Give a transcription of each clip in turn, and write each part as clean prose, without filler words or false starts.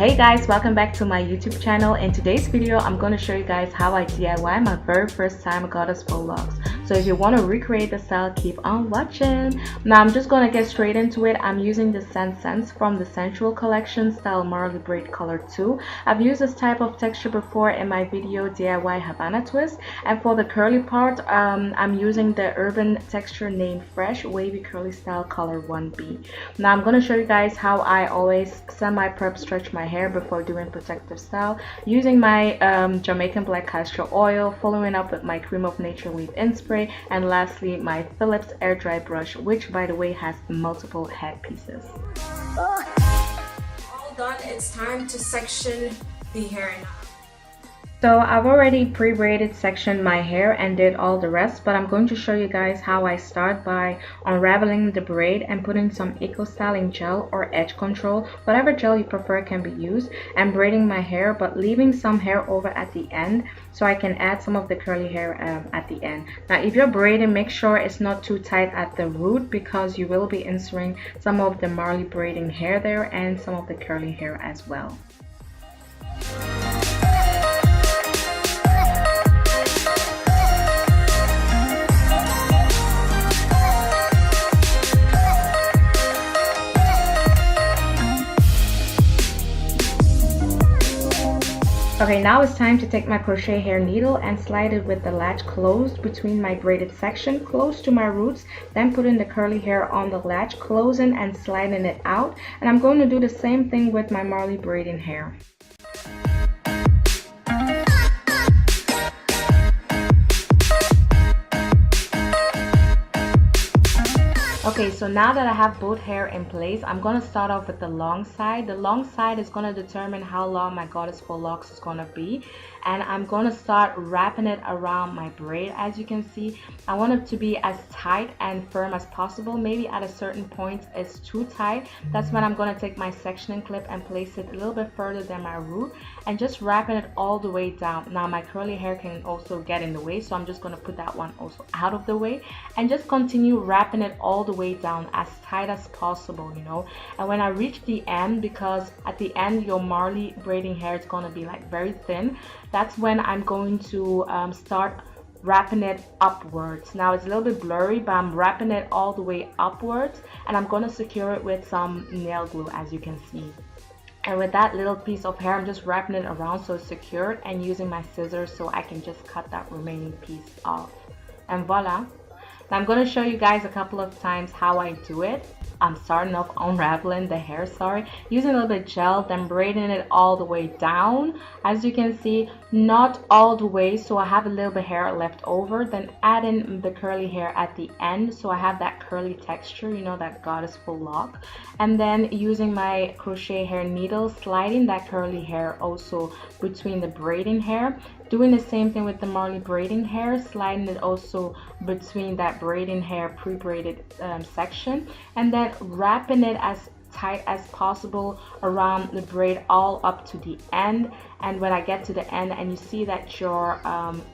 Hey guys, welcome back to my YouTube channel. In today's video, I'm going to show you guys how I DIY my very first time goddess faux locks. So if you want to recreate the style, keep on watching. Now I'm just going to get straight into it. I'm using the Sense Sens from the Sensual collection style Marley braid color 2. I've used this type of texture before in my video DIY Havana twist, and for the curly part I'm using the urban texture named Fresh Wavy Curly Style color 1B. Now I'm going to show you guys how I always semi-prep stretch my hair before doing protective style, using my Jamaican black castor oil, following up with my cream of nature leave in spray, and lastly my Philips air dry brush, which by the way has multiple head pieces. All done, it's time to section the hair now. So I've already pre-braided sectioned my hair and did all the rest, but I'm going to show you guys how I start by unraveling the braid and putting some Ecostyler gel or edge control, whatever gel you prefer can be used, and braiding my hair but leaving some hair over at the end so I can add some of the curly hair at the end. Now if you're braiding, make sure it's not too tight at the root because you will be inserting some of the Marley braiding hair there and some of the curly hair as well. Okay, now it's time to take my crochet hair needle and slide it with the latch closed between my braided section close to my roots, then putting the curly hair on the latch, closing and sliding it out. And I'm going to do the same thing with my Marley braiding hair. Okay, so now that I have both hair in place, I'm going to start off with the long side. The long side is going to determine how long my goddess faux locks is going to be. And I'm going to start wrapping it around my braid. As you can see, I want it to be as tight and firm as possible. Maybe at a certain point it's too tight. That's when I'm going to take my sectioning clip and place it a little bit further than my root and just wrapping it all the way down. Now my curly hair can also get in the way, so I'm just going to put that one also out of the way and just continue wrapping it all the way down as tight as possible, you know. And when I reach the end, because at the end your Marley braiding hair is going to be like very thin, that's when I'm going to start wrapping it upwards. Now it's a little bit blurry, but I'm wrapping it all the way upwards, and I'm going to secure it with some nail glue, as you can see. And with that little piece of hair, I'm just wrapping it around so it's secured, and using my scissors so I can just cut that remaining piece off. And voila. Now I'm going to show you guys a couple of times how I do it. I'm starting off unraveling the hair, using a little bit gel, then braiding it all the way down. As you can see, not all the way, so I have a little bit hair left over, then adding the curly hair at the end so I have that curly texture, you know, that goddess faux lock. And then using my crochet hair needle, sliding that curly hair also between the braiding hair. Doing the same thing with the Marley braiding hair, sliding it also between that braiding hair pre-braided section, and then wrapping it as tight as possible around the braid all up to the end. And when I get to the end and you see that your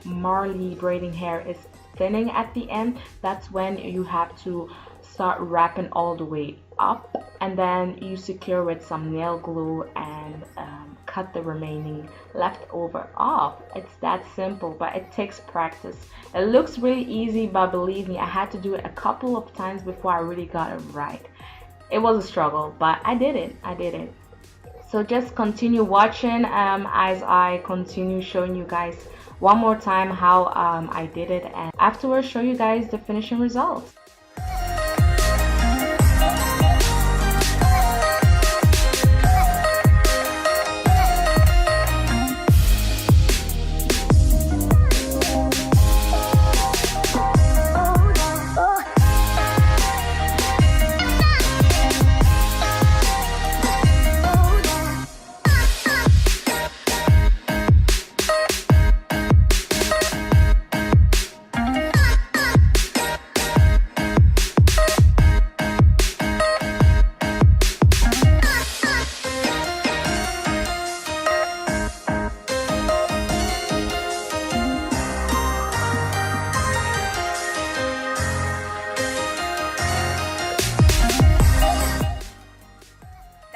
Marley braiding hair is thinning at the end, that's when you have to start wrapping all the way up, and then you secure with some nail glue and cut the remaining leftover off. It's that simple, but it takes practice. It looks really easy, but believe me, I had to do it a couple of times before I really got it right. It was a struggle, but I did it. So just continue watching as I continue showing you guys one more time how I did it, and afterwards show you guys the finishing results.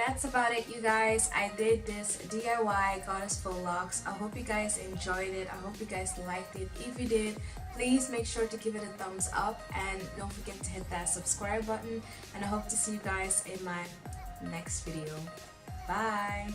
that's about it, you guys. I did this DIY goddess faux locks. I hope you guys enjoyed it. I hope you guys liked it. If you did, please make sure to give it a thumbs up and don't forget to hit that subscribe button, and I hope to see you guys in my next video. Bye.